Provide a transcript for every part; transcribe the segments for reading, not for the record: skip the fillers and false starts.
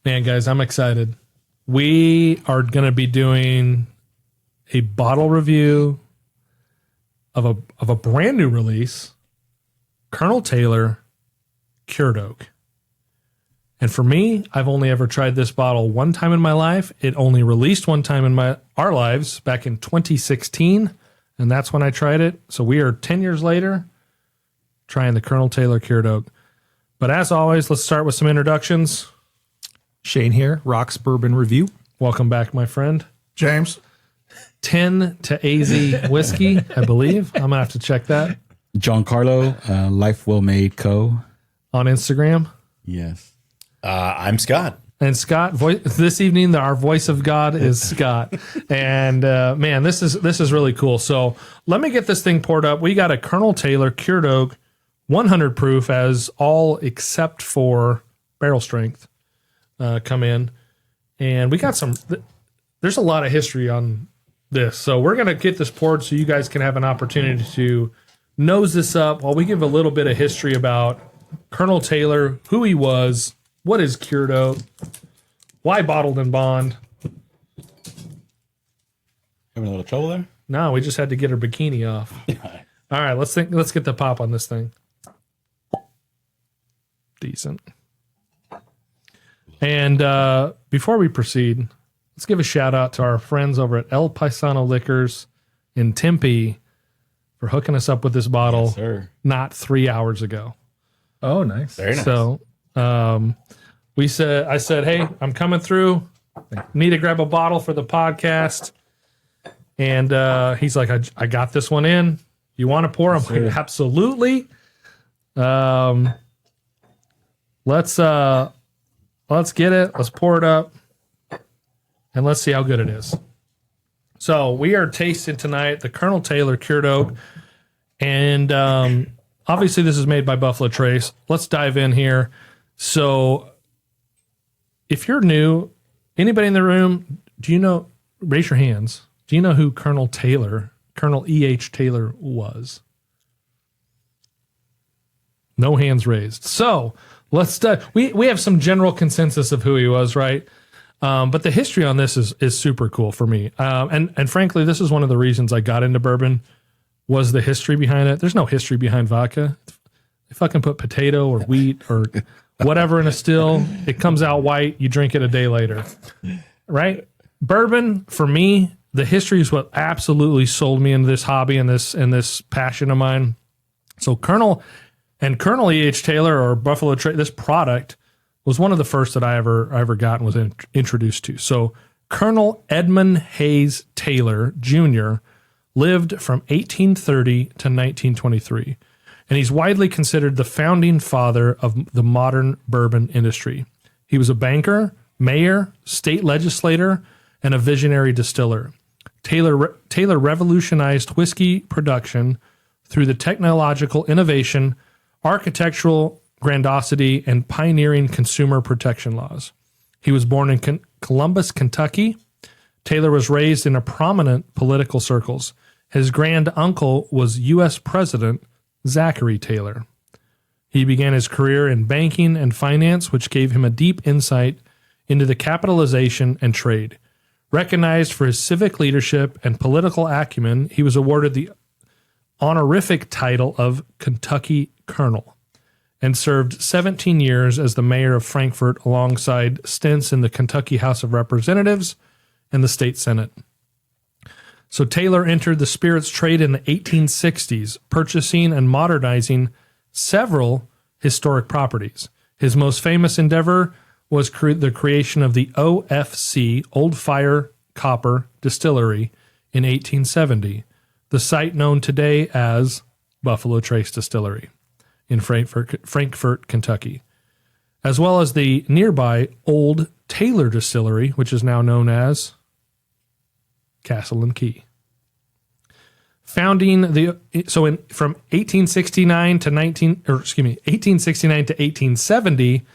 Man, guys, I'm excited. We are going to be doing a bottle review of a brand new release, Colonel Taylor Cured Oak. And for me, I've only ever tried this bottle one time in my life. It only released one time in our lives back in 2016, and that's when I tried it. So we are 10 years later trying the Colonel Taylor Cured Oak. But as always, let's start with some introductions. Shane here, Rock's Bourbon Review. Welcome back, my friend. James. 10 to AZ whiskey, I believe. I'm going to have to check that. Giancarlo, Life Well Made Co. On Instagram. Yes. I'm Scott. And Scott, this evening, our voice of God is Scott. And man, this is really cool. So let me get this thing poured up. We got a Colonel Taylor Cured Oak, 100 proof, as all except for barrel strength come in. And we got there's a lot of history on this. So we're going to get this poured so you guys can have an opportunity to nose this up while we give a little bit of history about Colonel Taylor, who he was, what is Cured Oak, why bottled in bond. Having a little trouble there? No, we just had to get her bikini off. All right, let's get the pop on this thing. Decent. And before we proceed, let's give a shout out to our friends over at El Paisano Liquors in Tempe for hooking us up with this bottle not 3 hours ago. Oh, nice. Very nice. So I said, hey, I'm coming through. Need to grab a bottle for the podcast. And he's like, I got this one in. You want to pour? I'm like, absolutely. Let's get it. Let's pour it up. And let's see how good it is. So we are tasting tonight the Colonel Taylor Cured Oak. And obviously this is made by Buffalo Trace. Let's dive in here. So if you're new, anybody in the room, do you know, raise your hands. Do you know who Colonel E.H. Taylor was? No hands raised. So let's we have some general consensus of who he was, right? But the history on this is super cool for me. And frankly, this is one of the reasons I got into bourbon was the history behind it. There's no history behind vodka. They fucking put potato or wheat or whatever in a still. It comes out white. You drink it a day later, right? Bourbon, for me, the history is what absolutely sold me into this hobby and this passion of mine. So Colonel E.H. Taylor or Buffalo Trace, this product was one of the first that I ever got and was introduced to. So Colonel Edmund Hayes Taylor Jr. lived from 1830 to 1923, and he's widely considered the founding father of the modern bourbon industry. He was a banker, mayor, state legislator, and a visionary distiller. Taylor revolutionized whiskey production through the technological innovation, architectural grandiosity, and pioneering consumer protection laws. He was born in Columbus, Kentucky. Taylor was raised in a prominent political circles. His grand uncle was U.S. President Zachary Taylor. He began his career in banking and finance, which gave him a deep insight into the capitalization and trade. Recognized for his civic leadership and political acumen, he was awarded the honorific title of Kentucky Colonel and served 17 years as the mayor of Frankfort alongside stints in the Kentucky House of Representatives and the state Senate. So Taylor entered the spirits trade in the 1860s, purchasing and modernizing several historic properties. His most famous endeavor was the creation of the OFC, Old Fire Copper Distillery, in 1870, the site known today as Buffalo Trace Distillery in Frankfort, Kentucky, as well as the nearby Old Taylor Distillery, which is now known as Castle and Key. From 1869 to 1870,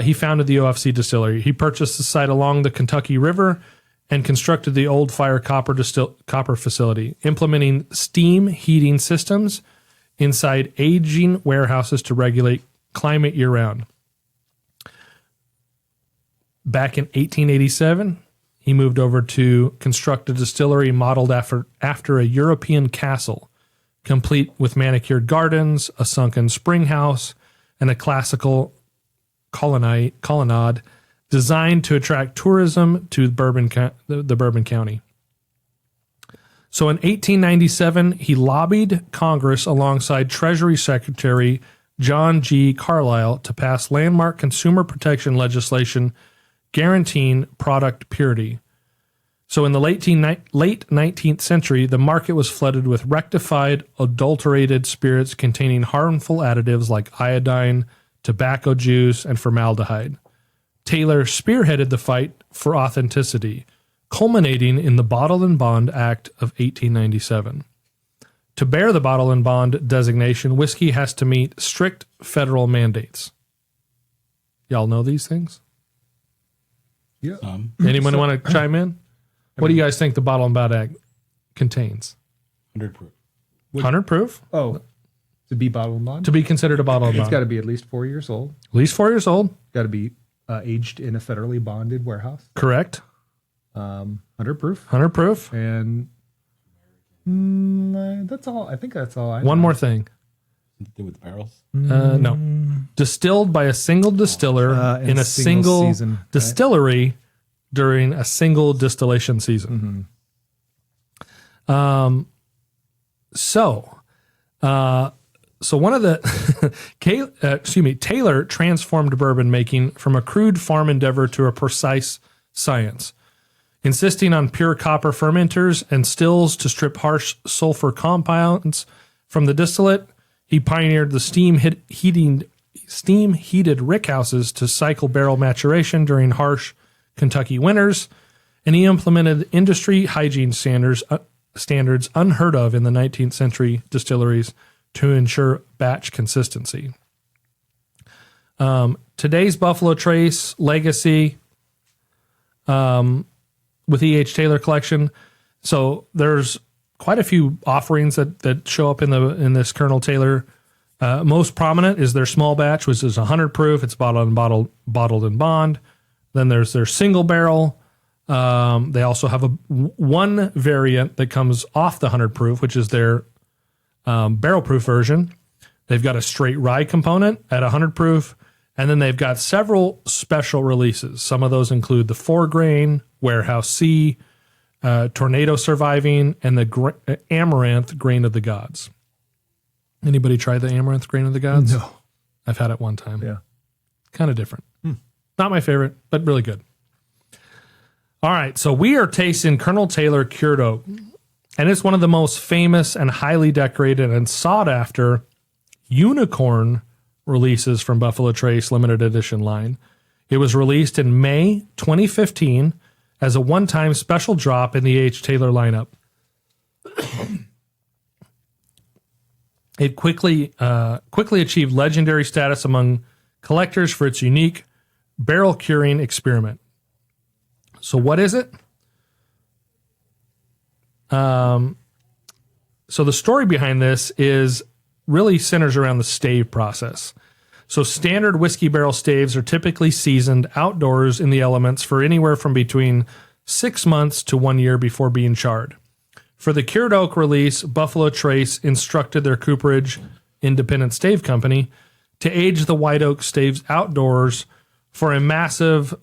he founded the OFC distillery. He purchased the site along the Kentucky River and constructed the Old Fire Copper facility, implementing steam heating systems inside aging warehouses to regulate climate year-round. Back in 1887, he moved over to construct a distillery modeled after a European castle, complete with manicured gardens, a sunken spring house, and a classical colonnade designed to attract tourism to the Bourbon County. So in 1897, he lobbied Congress alongside Treasury Secretary John G. Carlisle to pass landmark consumer protection legislation guaranteeing product purity. So in the late 19th century, the market was flooded with rectified, adulterated spirits containing harmful additives like iodine, tobacco juice, and formaldehyde. Taylor spearheaded the fight for authenticity, culminating in the Bottle and Bond Act of 1897. To bear the Bottle and Bond designation, whiskey has to meet strict federal mandates. Y'all know these things? Yeah. Anyone want to chime in? What do you guys think the Bottle and Bond Act contains? 100 proof. 100 proof? Oh, to be bottle and bond? To be considered a bottle and It's bond. got to be at least 4 years old. At least 4 years old. Got to be aged in a federally bonded warehouse. Correct. 100 proof. 100 proof. And that's all. I think that's all I know. One more thing. Something to do with the barrels. No. Distilled by a single distiller in a single season, right? distillery during a single distillation season. So one of the Taylor transformed bourbon making from a crude farm endeavor to a precise science, insisting on pure copper fermenters and stills to strip harsh sulfur compounds from the distillate. He pioneered the steam-heated rickhouses to cycle barrel maturation during harsh Kentucky winters, and he implemented industry hygiene standards unheard of in the 19th century distilleries to ensure batch consistency. Today's Buffalo Trace legacy with E.H. Taylor collection. So there's quite a few offerings that show up in this Colonel Taylor. Most prominent is their small batch, which is 100 proof. It's bottled and bond. Then there's their single barrel. They also have one variant that comes off the 100 proof, which is their barrel proof version. They've got a straight rye component at 100 proof, and then they've got several special releases. Some of those include the 4-grain, Warehouse C, Tornado Surviving, and the Amaranth Grain of the Gods. Anybody try the Amaranth Grain of the Gods? No. I've had it one time. Yeah. Kind of different. Not my favorite, but really good. All right, so we are tasting Colonel Taylor Cured Oak, and it's one of the most famous and highly decorated and sought-after unicorn releases from Buffalo Trace limited edition line. It was released in May 2015 as a one-time special drop in the E.H. Taylor lineup. It quickly achieved legendary status among collectors for its unique barrel curing experiment. So what is it? So the story behind this is really centers around the stave process. So standard whiskey barrel staves are typically seasoned outdoors in the elements for anywhere from between 6 months to 1 year before being charred. For the Cured Oak release, Buffalo Trace instructed their cooperage independent stave company to age the white oak staves outdoors for a massive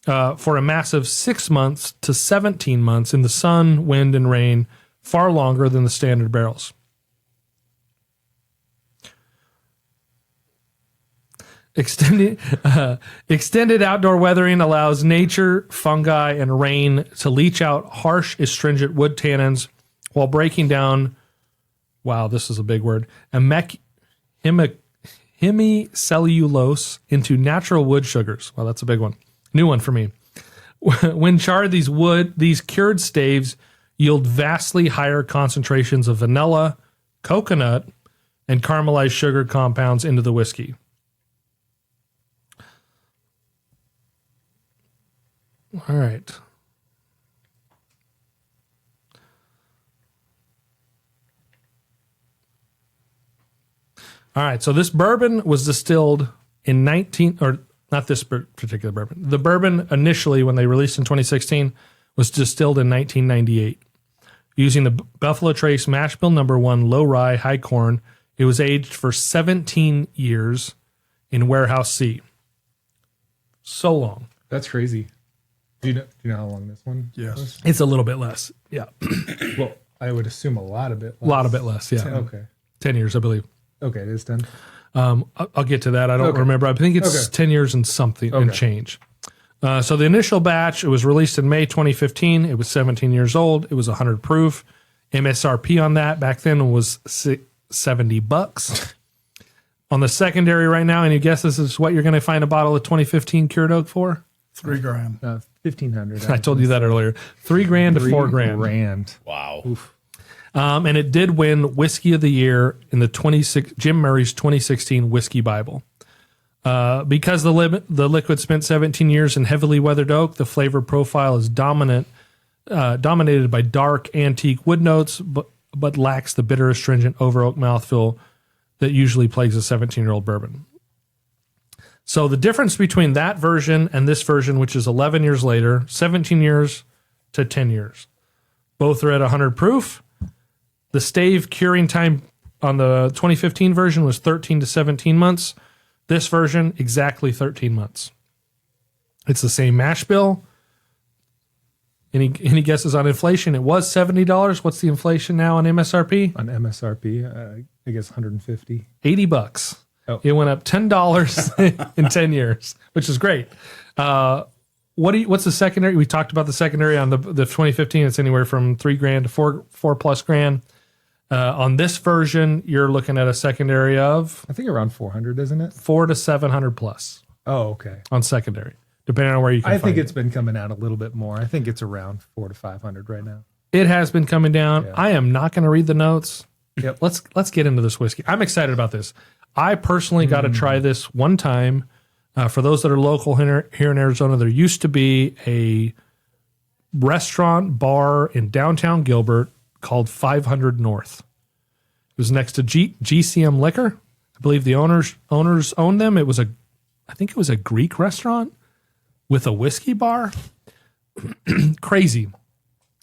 6 months to 17 months in the sun, wind, and rain, far longer than the standard barrels. Extended outdoor weathering allows nature, fungi, and rain to leach out harsh, astringent wood tannins while breaking down, wow, this is a big word, hemicellulose into natural wood sugars. Wow, that's a big one. New one for me. When charred, these cured staves yield vastly higher concentrations of vanilla, coconut, and caramelized sugar compounds into the whiskey. All right. All right, so this bourbon was distilled in not this particular bourbon. The bourbon initially, when they released in 2016, was distilled in 1998. Using the Buffalo Trace Mash Bill No. 1 Low Rye High Corn, it was aged for 17 years in Warehouse C. So long. That's crazy. Do you know how long this one? Yes. It's a little bit less. Yeah. Well, I would assume a lot of it. A lot of it less. Yeah. Okay. 10 years, I believe. Okay, it is 10. I'll get to that. I don't remember. I think it's 10 years and something and change. So the initial batch, it was released in May 2015. It was 17 years old. It was 100 proof. MSRP on that back then was $70. On the secondary right now, any guesses is what you're going to find a bottle of 2015 Cured Oak for? $3,000. 1,500. I told you that earlier. $3,000 to $4,000. Wow. Oof. And it did win Whiskey of the Year in the Jim Murray's 2016 Whiskey Bible. Because the liquid spent 17 years in heavily weathered oak, the flavor profile is dominated by dark antique wood notes, but lacks the bitter, astringent over oak mouthfeel that usually plagues a 17-year-old bourbon. So the difference between that version and this version, which is 11 years later, 17 years to 10 years, both are at 100 proof. The stave curing time on the 2015 version was 13 to 17 months. This version, exactly 13 months. It's the same mash bill. Any guesses on inflation? It was $70. What's the inflation now on MSRP? On MSRP, I guess 150. $80. Oh. It went up $10 in 10 years, which is great. What's the secondary? We talked about the secondary on the 2015. It's anywhere from $3,000 to four plus grand. On this version, you're looking at a secondary of I think around 400, isn't it? $400 to $700 plus Oh, okay. on secondary, depending on where you can I find think it. it's been coming out a little bit more. I think it's around 400 to 500 right now. It has been coming down. Yeah. I am not going to read the notes. Yep. Let's get into this whiskey. I'm excited about this. I personally got to try this one time. For those that are local here in Arizona, there used to be a restaurant bar in downtown Gilbert called 500 North. It was next to GCM Liquor. I believe the owners owned them. I think it was a Greek restaurant with a whiskey bar. Crazy.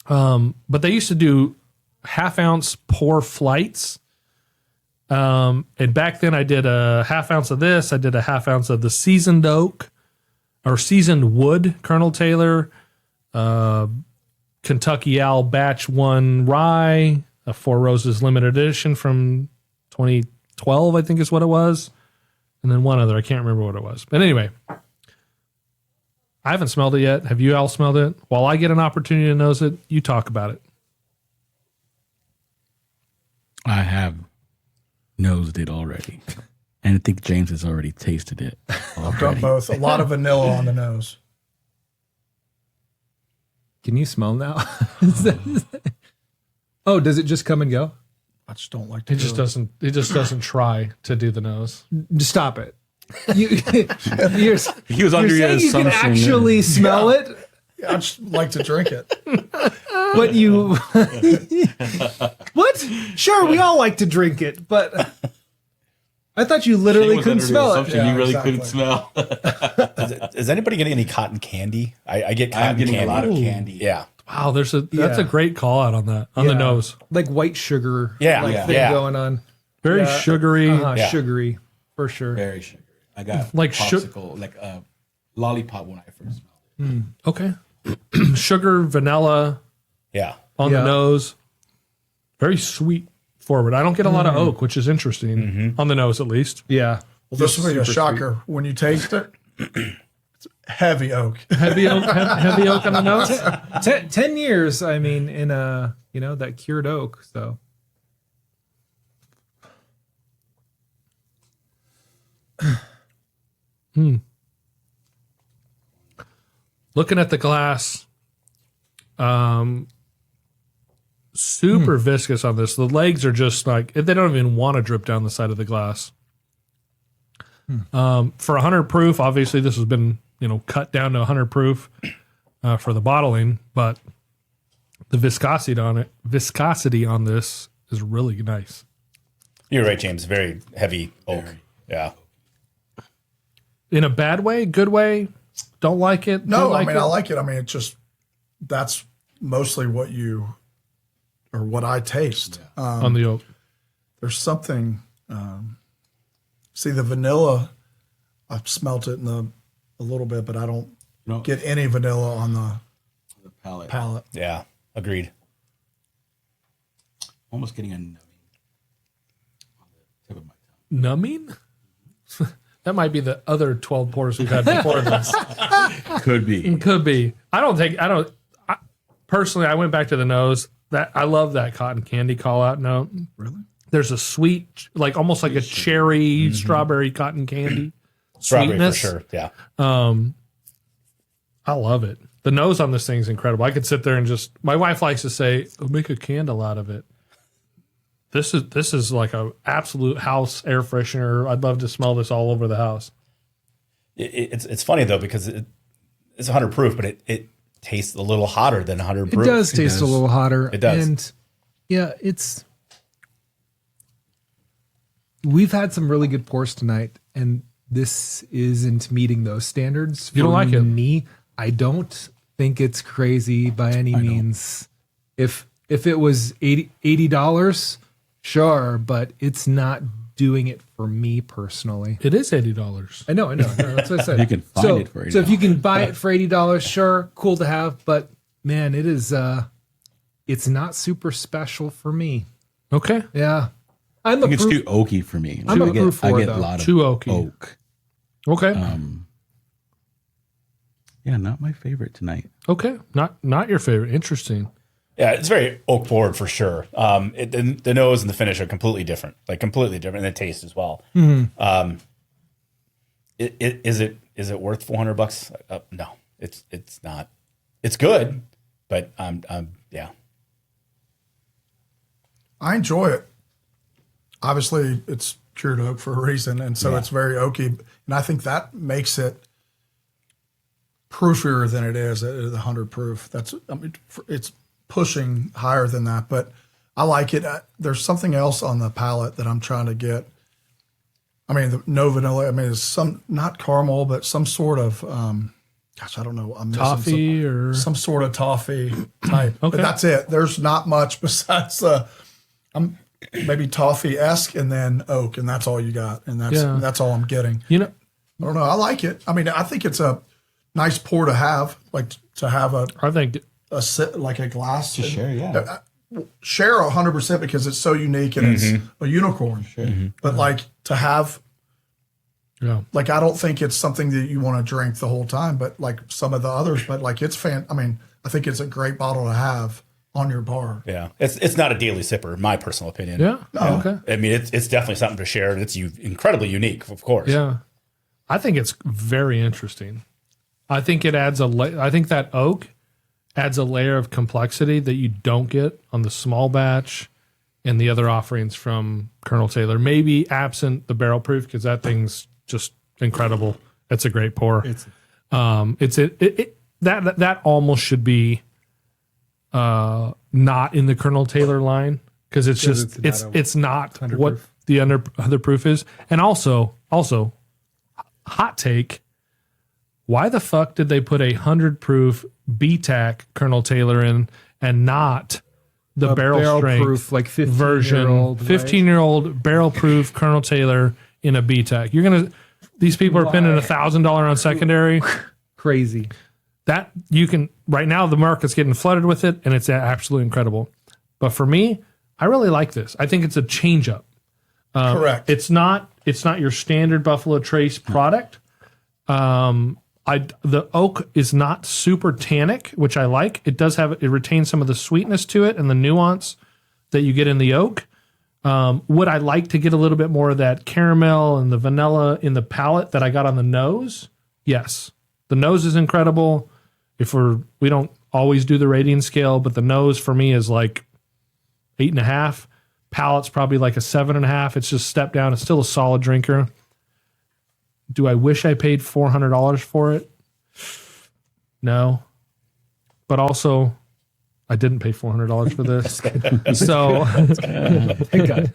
But they used to do half-ounce pour flights. And back then I did a half-ounce of this. I did a half-ounce of the seasoned oak or seasoned wood, Colonel Taylor, Kentucky Owl Batch 1 Rye, a Four Roses limited edition from 2012, I think is what it was. And then one other. I can't remember what it was. But anyway, I haven't smelled it yet. Have you all smelled it? While I get an opportunity to nose it, you talk about it. I have nosed it already. And I think James has already tasted it. I've done both. A lot of vanilla on the nose. Can you smell now? Oh, does it just come and go? I just don't like to. It just doesn't. It just doesn't try to do the nose. Just stop it. He was under your saying you can assumption. actually smell it, I just like to drink it. but you what? Sure, we all like to drink it, but I thought you literally couldn't smell it. You really exactly. couldn't smell. Is anybody getting any cotton candy? I get cotton I'm getting candy. a lot of candy. Yeah. Wow, that's a Yeah. great call out on that the Yeah. nose. Like white sugar, Yeah, like yeah, thing yeah. going on. Very Yeah. sugary. Yeah. Sugary for sure. Very sugary. I got Like popsicle, like a lollipop when I first smelled it. Okay, sugar, vanilla Yeah. on the Yeah. nose. Very sweet forward. I don't get a lot of oak, which is interesting on the nose, at least. Yeah. Well, this will be a shocker when you taste it. It's heavy oak. Heavy oak, heavy oak on the nose. 10 years, I mean, in that cured oak. So Looking at the glass, super viscous on this. The legs are just like, they don't even want to drip down the side of the glass. For 100 proof, obviously this has been, cut down to 100 proof for the bottling, but the viscosity on this is really nice. You're right, James. Very heavy oak. Yeah. In a bad way, good way, don't like it. No, don't like I mean, it? I like it. I mean, it's just, that's mostly what I taste. On the oak. There's something, see the vanilla, I've smelt it a little bit, but I don't get any vanilla on the palate. Yeah, agreed. Almost getting a numbing on the tip of my tongue. Numbing? That might be the other 12 pours we've had before this. Could be. Could be. Personally, I went back to the nose. That I love that cotton candy call out note. Really? There's a sweet, like almost like a cherry, strawberry cotton candy. Strawberry Sweetness. for sure. Yeah. I love it. The nose on this thing's incredible. I could sit there and just, my wife likes to say, oh, make a candle out of it. This is like a absolute house air freshener. I'd love to smell this all over the house. It's funny though, because it's 100 proof, but it tastes a little hotter than 100 It proof. does taste a little hotter. It does. And yeah, we've had some really good pours tonight, and this isn't meeting those standards. You don't like it? Me, I don't think it's crazy by any means. If it was $80, sure, but it's not doing it for me personally. It is $80. I know. That's what I said. You can find it for $80. So if you can buy it for $80, sure, cool to have. But man, it is. It's not super special for me. Okay. Yeah, I think it's too oaky for me. I'm a proof I for it, get a though. lot of Too oaky. oak. Okay. Yeah, not my favorite tonight. Okay. Not your favorite. Interesting. Yeah, it's very oak forward for sure. The nose and the finish are completely different, and the taste as well. Mm-hmm. Is it worth $400? No, it's not. It's good, but yeah. I enjoy it. Obviously, it's cured oak for a reason, and so it's very oaky, and I think that makes it proofier than it is at 100 proof. It's pushing higher than that, but I like it. There's something else on the palate that I'm trying to get. I mean, no vanilla. I mean, it's some, not caramel, but some sort of, I don't know. I'm missing Toffee or some sort of toffee type. Okay. But that's it. There's not much besides I'm maybe toffee-esque and then oak, and that's all you got. And that's all I'm getting. You know, I don't know. I like it. I mean, I think it's a nice pour to have, like to have I think like a glass To share, yeah. Share 100% because it's so unique and it's a unicorn. But like to have, like I don't think it's something that you want to drink the whole time, but like some of the others. But like it's I mean, I think it's a great bottle to have on your bar. Yeah, it's not a daily sipper, in my personal opinion. Yeah. No. Okay. I mean, it's definitely something to share. It's incredibly unique, of course. Yeah. I think it's very interesting. I think it adds I think that oak adds a layer of complexity that you don't get on the small batch and the other offerings from Colonel Taylor. Maybe absent the barrel proof, because that thing's just incredible. It's a great pour. That almost should be not in the Colonel Taylor line, because it's not what proof. the other proof is. And also hot take, why the fuck did they put 100 proof BTAC Colonel Taylor in and not the barrel strength proof, like 15 version, 15-year-old barrel proof Colonel Taylor in a BTAC? These people are spending $1,000 on secondary. Crazy. That you can right now, the market's getting flooded with it, and it's absolutely incredible. But for me, I really like this. I think it's a change up. Correct. It's not your standard Buffalo Trace product. The oak is not super tannic, which I like. It retains some of the sweetness to it and the nuance that you get in the oak. Would I like to get a little bit more of that caramel and the vanilla in the palate that I got on the nose? Yes. The nose is incredible. We don't always do the rating scale, but the nose for me is like 8.5. Palate's probably like a 7.5. It's just step down. It's still a solid drinker. Do I wish I paid $400 for it? No. But also, I didn't pay $400 for this. So Thank God.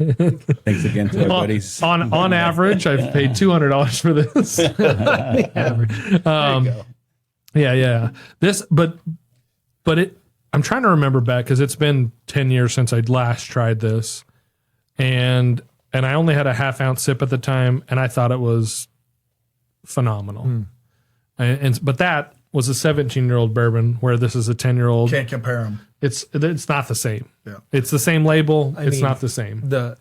Thanks again to everybody's. on average, I've paid $200 for this. Yeah. This, but it. I'm trying to remember back because it's been 10 years since I'd last tried this, and I only had a half-ounce sip at the time, and I thought it was phenomenal. But that was a 17-year-old bourbon, where this is a 10-year-old. Can't compare them. It's not the same. Yeah. It's the same label. I It's mean, not the same. The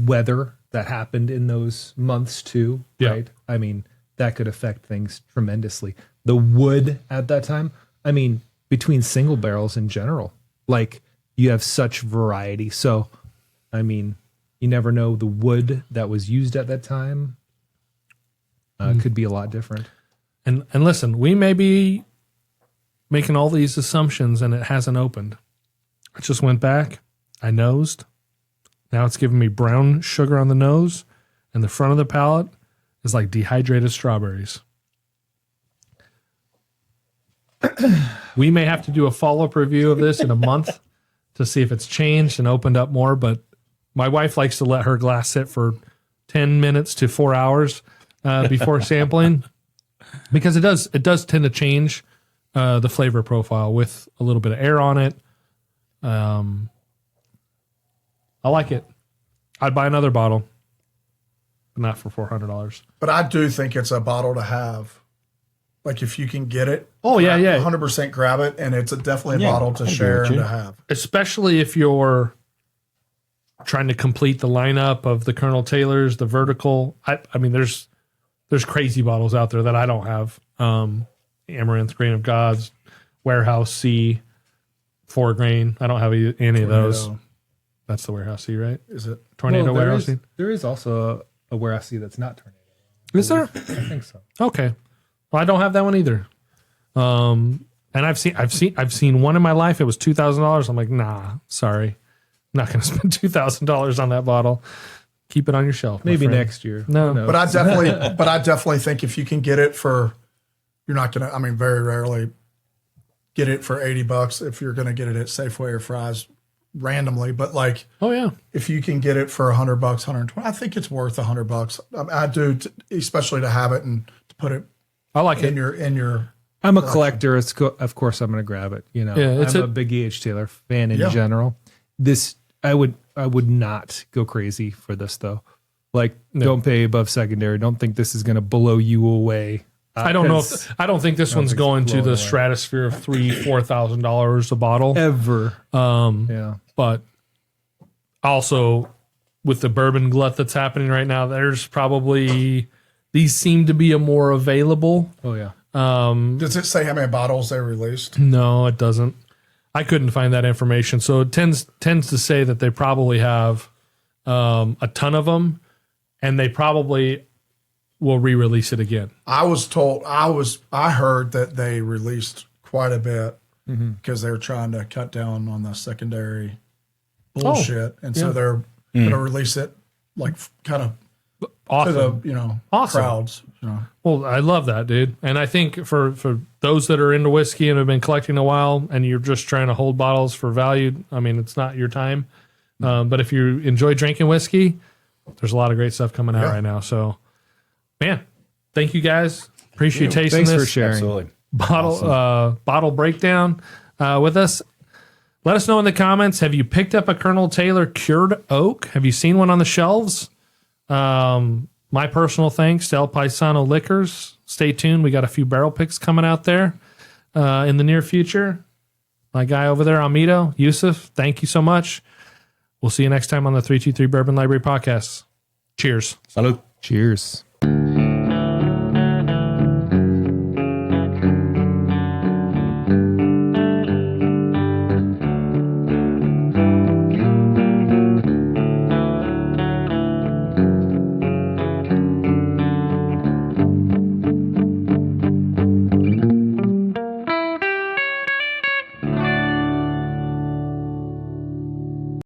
weather that happened in those months too, Yeah. right? I mean, that could affect things tremendously. The wood at that time, I mean, between single barrels in general, like you have such variety. So, I mean, you never know, the wood that was used at that time could be a lot different. And listen, we may be making all these assumptions and it hasn't opened. I just went back, I nosed. Now it's giving me brown sugar on the nose, and the front of the palate is like dehydrated strawberries. We may have to do a follow-up review of this in a month to see if it's changed and opened up more, but my wife likes to let her glass sit for 10 minutes to 4 hours before sampling, because it does tend to change the flavor profile with a little bit of air on it. I like it. I'd buy another bottle, but not for $400. But I do think it's a bottle to have. Like if you can get it. Oh, yeah. 100% grab it, and it's definitely a bottle to share and to have. Especially if you're trying to complete the lineup of the Colonel Taylors, the vertical. I mean, there's crazy bottles out there that I don't have. Amaranth, Grain of Gods, Warehouse C, 4 Grain. I don't have any of those. That's the Warehouse C, right? Is it? Tornado Warehouse C? There is also a warehouse C that's not tornado. Is there? I think so. Okay. Well, I don't have that one either. And I've seen one in my life. It was $2,000. I'm like, nah, sorry, I'm not going to spend $2,000 on that bottle. Keep it on your shelf. Maybe next year. No. Who knows? But I definitely think if you can get it for, you're not going to, I mean, very rarely get it for $80 if you're going to get it at Safeway or Fry's randomly. But like, Oh yeah. if you can get it for $100, 120, I think it's worth $100. I do, especially to have it and to put it I like in it. your. I'm a collector. Of course, I'm going to grab it. You know, Yeah, it's I'm a a big E.H. Taylor fan in Yeah. general. This, I would not go crazy for this though. Like, don't pay above secondary. Don't think this is going to blow you away. I don't know. I don't think this one's think it's going to blowing the away. stratosphere of $3,000-$4,000 a bottle. Ever. Yeah. But also with the bourbon glut that's happening right now, there's probably these seem to be a more available. Oh yeah. Does it say how many bottles they released? No, it doesn't. I couldn't find that information. So it tends to say that they probably have a ton of them, and they probably will re-release it again. I heard that they released quite a bit because they're trying to cut down on the secondary bullshit, and so they're going to release it like kind of Awesome. to the Awesome. crowds. Well, I love that, dude. And I think for those that are into whiskey and have been collecting a while, and you're just trying to hold bottles for value, I mean, it's not your time. But if you enjoy drinking whiskey, there's a lot of great stuff coming out right now. So, man, thank you guys. Appreciate tasting Thanks this for sharing. Absolutely. bottle breakdown with us. Let us know in the comments. Have you picked up a Colonel Taylor Cured Oak? Have you seen one on the shelves? My personal thanks to El Paisano Liquors. Stay tuned. We got a few barrel picks coming out there in the near future. My guy over there, Amito, Yusuf, thank you so much. We'll see you next time on the 323 Bourbon Library Podcast. Cheers. Salud. Cheers.